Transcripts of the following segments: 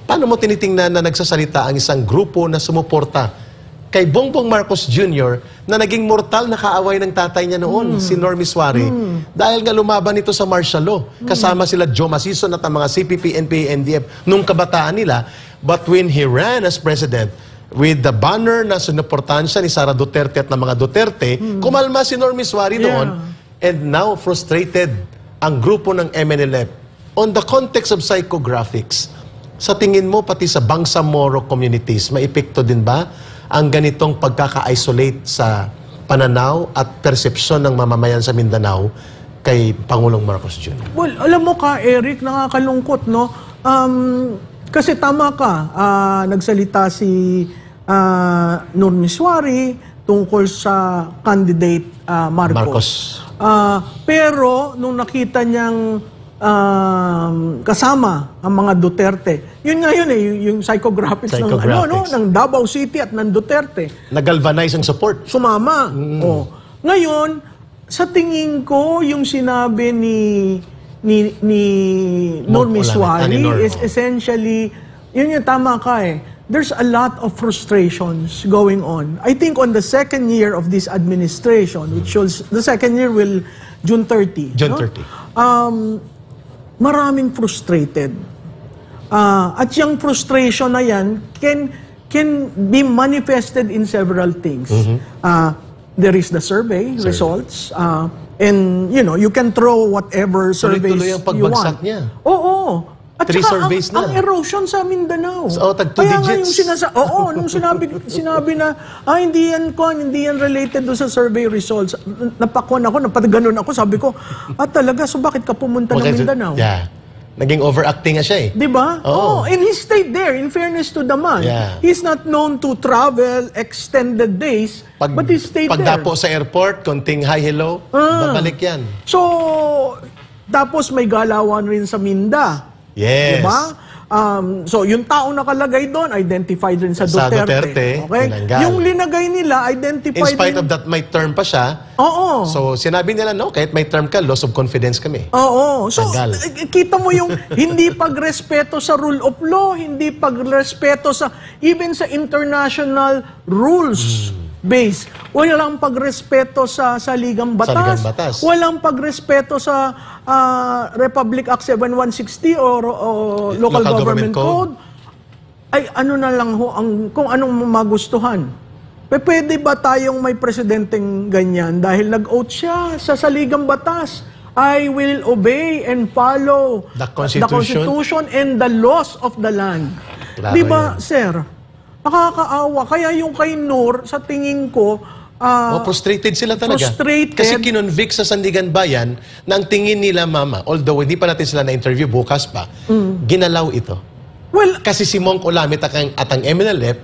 paano mo tinitingnan na nagsasalita ang isang grupo na sumuporta kay Bongbong Marcos Jr. na naging mortal na kaaway ng tatay niya noon, si Normie Suarez, dahil nga lumaban ito sa martial law. Kasama sila Joe Masison at ang mga CPP, NPA, NDF nung kabataan nila. But when he ran as president, with the banner na sinuportahan siya ni Sara Duterte at ng mga Duterte, kumalma si Normie Suarez doon. And now, frustrated ang grupo ng MNLF. On the context of psychographics, sa tingin mo, pati sa Bangsamoro communities, may epekto din ba ang ganitong pagkaka-isolate sa pananaw at persepsyon ng mamamayan sa Mindanao kay Pangulong Marcos Jr.? Well, alam mo ka, Eric, nakakalungkot, no? Kasi tama ka, nagsalita si Normie Suarez tungkol sa candidate Marcos. Pero nung nakita niyang kasama ang mga Duterte, yun nga yun yung psychographics ng Davao City at ng Duterte. Nagalvanize ang support. Sumama. Ngayon, sa tingin ko, yung sinabi ni Normie Suarez is essentially, yun yung tama ka there's a lot of frustrations going on. I think on the second year of this administration, which was, the second year will June 30. June 30. Maraming frustrated. At yung frustration na yan can be manifested in several things. There is the survey results. And, you know, you can throw whatever surveys tuloy-tuloy ang pagbagsak niya. Oo. At 3 saka surveys ang erosion sa Mindanao. So, tag 2 Kaya digits. nga yung nung sinabi na, hindi yan related do sa survey results. Napakon ako, napataganon ako, sabi ko, talaga, so bakit ka pumunta ng Mindanao? Yeah. Naging overacting nga siya Diba? And he stayed there, in fairness to the man. Yeah. He's not known to travel extended days, but he stayed there. Pagdapo sa airport, konting hi, hello, babalik yan. So, tapos may galawan rin sa Minda. Yes. Diba? So, yung tao nakalagay doon, identified rin sa Duterte. Okay? Tinanggal. Yung linagay nila, identified In spite of that, may term pa siya. Oo. So, sinabi nila, no, kahit may term ka, loss of confidence kami. Oo. So, Tanggal. kita mo yung hindi pagrespeto sa rule of law, hindi pagrespeto sa, even sa international rules base. Walang pagrespeto sa saligang batas. Walang pagrespeto sa Republic Act 7160 or Local Government Code. Ay, ano na lang ho, kung anong magustuhan. Pwede ba tayong may presidenteng ganyan dahil nag-oath siya sa saligang batas? I will obey and follow the Constitution and the laws of the land. Claro Di ba, sir? Nakakaawa. Kaya yung kay Nur, sa tingin ko, frustrated sila talaga. Frustrated. Kasi kinonvict sa Sandigan Bayan na ang tingin nila, mama, although hindi pa natin sila na-interview, bukas pa, ginalaw ito. Well, kasi si Monk Olamit at ang MNLF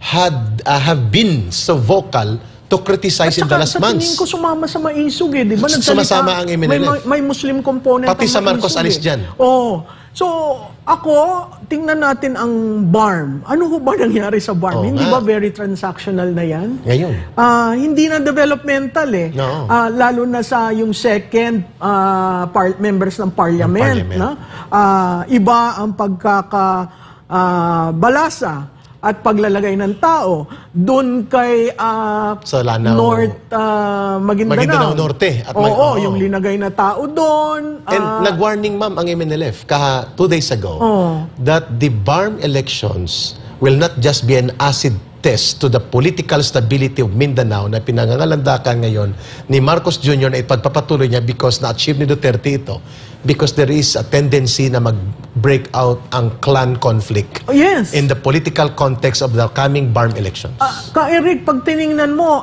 have been so vocal to criticize in the last months. Sa tingin ko sumama sa maisog di ba? Sumasama ang MNLF. May Muslim component. Pati sa Marcos alis dyan. So, ako, tingnan natin ang BARM. Ano ho ba nangyari sa BARM? Hindi ba very transactional na yan? Ngayon. Hindi na developmental No. Lalo na sa yung second members ng parliament. Iba ang pagkakabalasa at paglalagay ng tao doon kay sa Lanao, North Maguindanao Norte at yung linagay na tao doon. And nag-warning ma'am ang MNLF 2 days ago that the BARM elections will not just be an acid test to the political stability of Mindanao na pinangangalandakan ngayon ni Marcos Jr. na ipagpapatuloy niya because na-achieve ni Duterte ito. Because there is a tendency na mag-break out ang clan conflict in the political context of the coming BARM elections. Ka-Eric, pag tiningnan mo,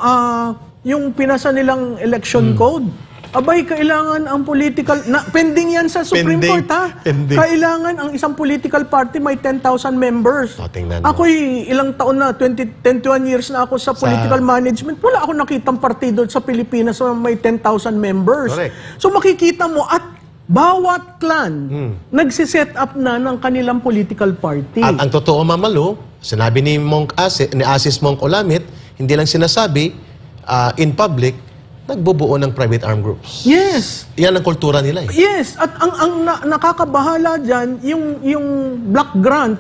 yung pinasa nilang election code, abay, kailangan ang political, pending yan sa Supreme Court Kailangan ang isang political party may 10,000 members. Ako'y ilang taon na, 21 years na ako sa political management. Wala ako nakitang partido sa Pilipinas na may 10,000 members. Correct. So makikita mo, at bawat clan nagsiset up na ng kanilang political party. At ang totoo, Mamalo, sinabi ni Asis Monk Olamit, hindi lang sinasabi in public, nagbubuo ng private armed groups. Yes. Yan ang kultura nila. Yes. At ang nakakabahala dyan, yung block grant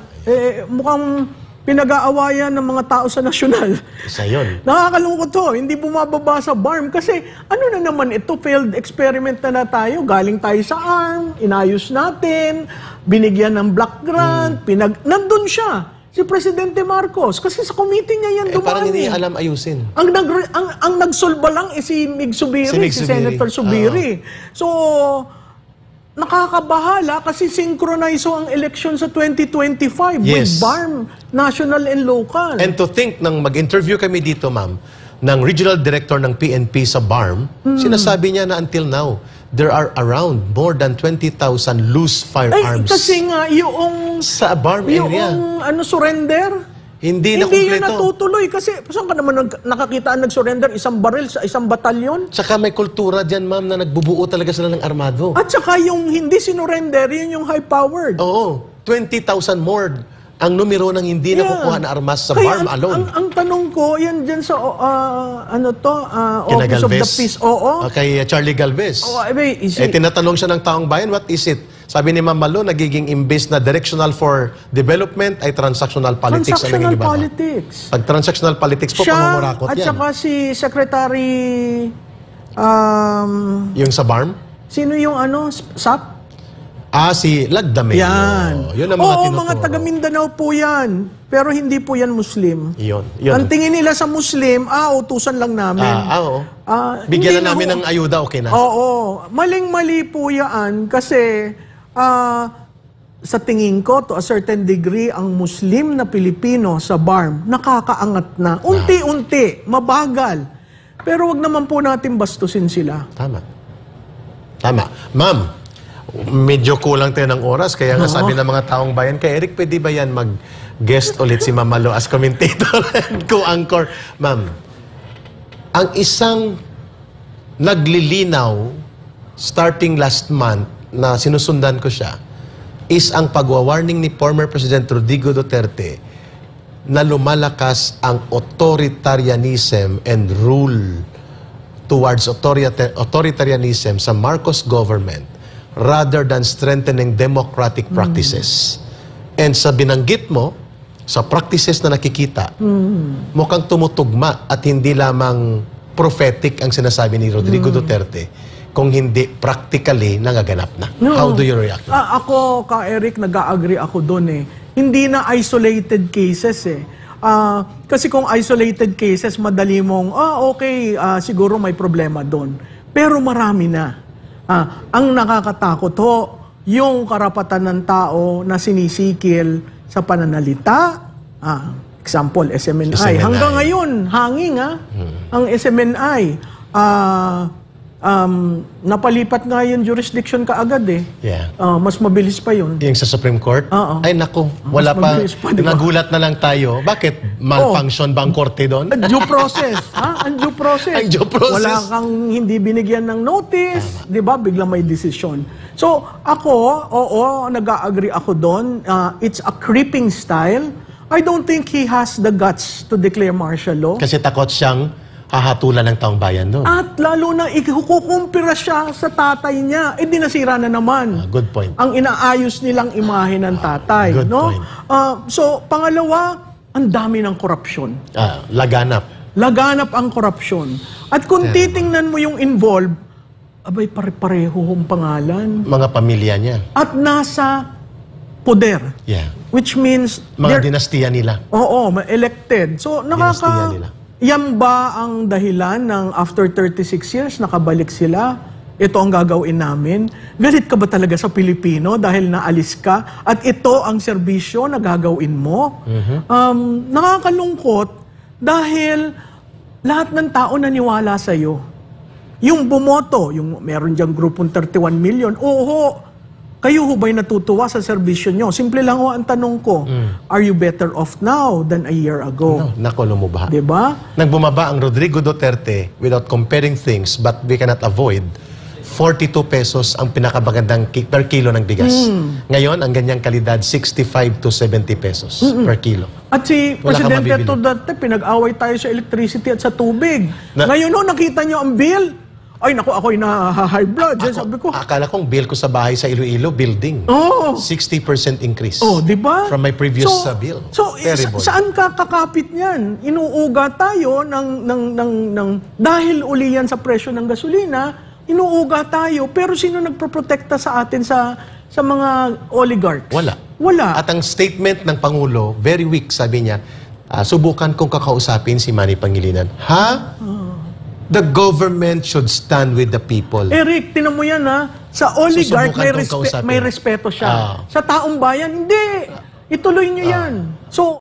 mukhang pinag-aawayan ng mga tao sa nasyonal. Isa yun. Nakakalungkot to, hindi bumababa sa BARM kasi ano na naman ito, failed experiment na tayo. Galing tayo sa ARM, inayos natin, binigyan ng block grant, nandun siya, si Presidente Marcos. Kasi sa committee niya yan dumami. Parang hindi alam ayusin. Ang nagsolba lang si Mig Subiri, si Senator Subiri. So, nakakabahala kasi synchronise ang election sa 2025 with BARM, national and local. And to think, nang mag-interview kami dito, ma'am, ng regional director ng PNP sa BARM, sinasabi niya na until now, there are around more than 20,000 loose firearms. Kasi nga, yung sa BARM area. Yung surrender, hindi yun kumpleto. natutuloy kasi saan ka naman nakakita nag-surrender isang baril sa isang batalyon? Tsaka may kultura dyan, ma'am, na nagbubuo talaga sila ng armado. At saka yung hindi sinurrender, yun yung high-powered. Oo, 20,000 more ang numero ng hindi nakukuha na armas sa BARM alone. Ang tanong ko, yan dyan sa, Kina Office of the Galvez. Peace. Oo. Kay Charlie Galvez. Tinatanong siya ng taong bayan, what is it? Sabi ni Ma'am Malo, nagiging imbes na directional for development ay transactional politics. Transactional politics. Pag transactional politics po, Siya, pangungurakot at yan. saka si Secretary, Yung sa BARM? sino yung SAP? Si Lagdameo. Yan. Yun ang mga tinuturo. Mga taga Mindanao po yan. Pero hindi po yan Muslim. Yun. Ang tingin nila sa Muslim, utusan lang namin. Oo. Hindi Bigyan na namin ng ayuda, okay na. Oo. Maling-mali po yan kasi sa tingin ko, to a certain degree, ang Muslim na Pilipino sa BARM, nakakaangat na. Unti-unti, mabagal. Pero wag naman po natin bastusin sila. Tama. Ma'am, medyo kulang tayo ng oras, kaya nga sabi ng mga taong bayan, kay Eric, pwede ba yan mag-guest ulit si Ma'am Malo as commentator and co-anchor? Ma'am, ang isang naglilinaw starting last month na sinusundan ko siya is ang pagwa-warning ni former President Rodrigo Duterte na lumalakas ang authoritarianism and rule towards authoritarianism sa Marcos government rather than strengthening democratic practices. And sa binanggit mo, sa practices na nakikita, mukhang tumutugma at hindi lamang prophetic ang sinasabi ni Rodrigo Duterte, kung hindi practically nangaganap na. How do you react? Ako, Eric, nag-agree ako doon eh. Hindi na isolated cases eh. Kasi kung isolated cases, madali mong, okay, siguro may problema doon. Pero marami na. Ang nakakatakot yung karapatan ng tao na sinisikil sa pananalita. Example, SMNI. Hanggang ngayon, hanging ang SMNI. Napalipat nga yung jurisdiction kaagad eh. Yeah. Mas mabilis pa yun. Yung sa Supreme Court? Oo. Ay nako, wala pa. Diba? Nagulat na lang tayo. Bakit? Malfunction ba ang korte doon? Due process. Ang due process. Ang due process. Wala kang hindi binigyan ng notice. Di ba? Biglang may decision. So, ako, nag-agree ako doon. It's a creeping style. I don't think he has the guts to declare martial law. Kasi takot siyang hahatulan ng taong bayan doon. At lalo na ikukumpira siya sa tatay niya. Di nasira na naman. Good point. Ang inaayos nilang imahe ng tatay. Good no? point. So, pangalawa, ang dami ng korupsyon. Laganap. Laganap ang korupsyon. At kung titingnan mo yung involved, abay pare-pareho ang pangalan. Mga pamilya niya. At nasa poder. Yeah. Which means... Mga dinastiya nila. Oo, elected. So, Dinastiya nila. Yan ba ang dahilan ng after 36 years, nakabalik sila? Ito ang gagawin namin? Galit ka ba talaga sa Pilipino dahil naalis ka? At ito ang serbisyo na gagawin mo? Nakakalungkot dahil lahat ng tao naniwala sa'yo. Yung bumoto, yung meron diyang grupong 31 million, kayo ho ba'y natutuwa sa serbisyo nyo? Simple lang ang tanong ko, are you better off now than a year ago? Nako, lumubha. Diba? Nagbumaba ang Rodrigo Duterte without comparing things, but we cannot avoid 42 pesos ang pinakabagandang per kilo ng bigas. Ngayon, ang ganyang kalidad, 65 to 70 pesos per kilo. At si Wala kang Presidente mabibili. Duterte, pinag-away tayo sa electricity at sa tubig. Ngayon nakita nyo ang bill. ay naku, ako'y na-high blood. Sabi ko, Akala kong bill ko sa bahay sa Iloilo, building. oh, 60% increase. oh, di ba? From my previous bill. So, Terrible. saan ka kakapit niyan? Inuuga tayo dahil uli yan sa presyo ng gasolina, inuuga tayo, pero sino nagproprotekta sa atin sa mga oligarchs? Wala. At ang statement ng Pangulo, very weak, sabi niya, subukan kong kakausapin si Manny Pangilinan. Ha? The government should stand with the people. Eric, tinan mo yan sa oligarch Susubukan kong kausapin. may respeto siya. Sa taong bayan, hindi. Ituloy niyo yan. So,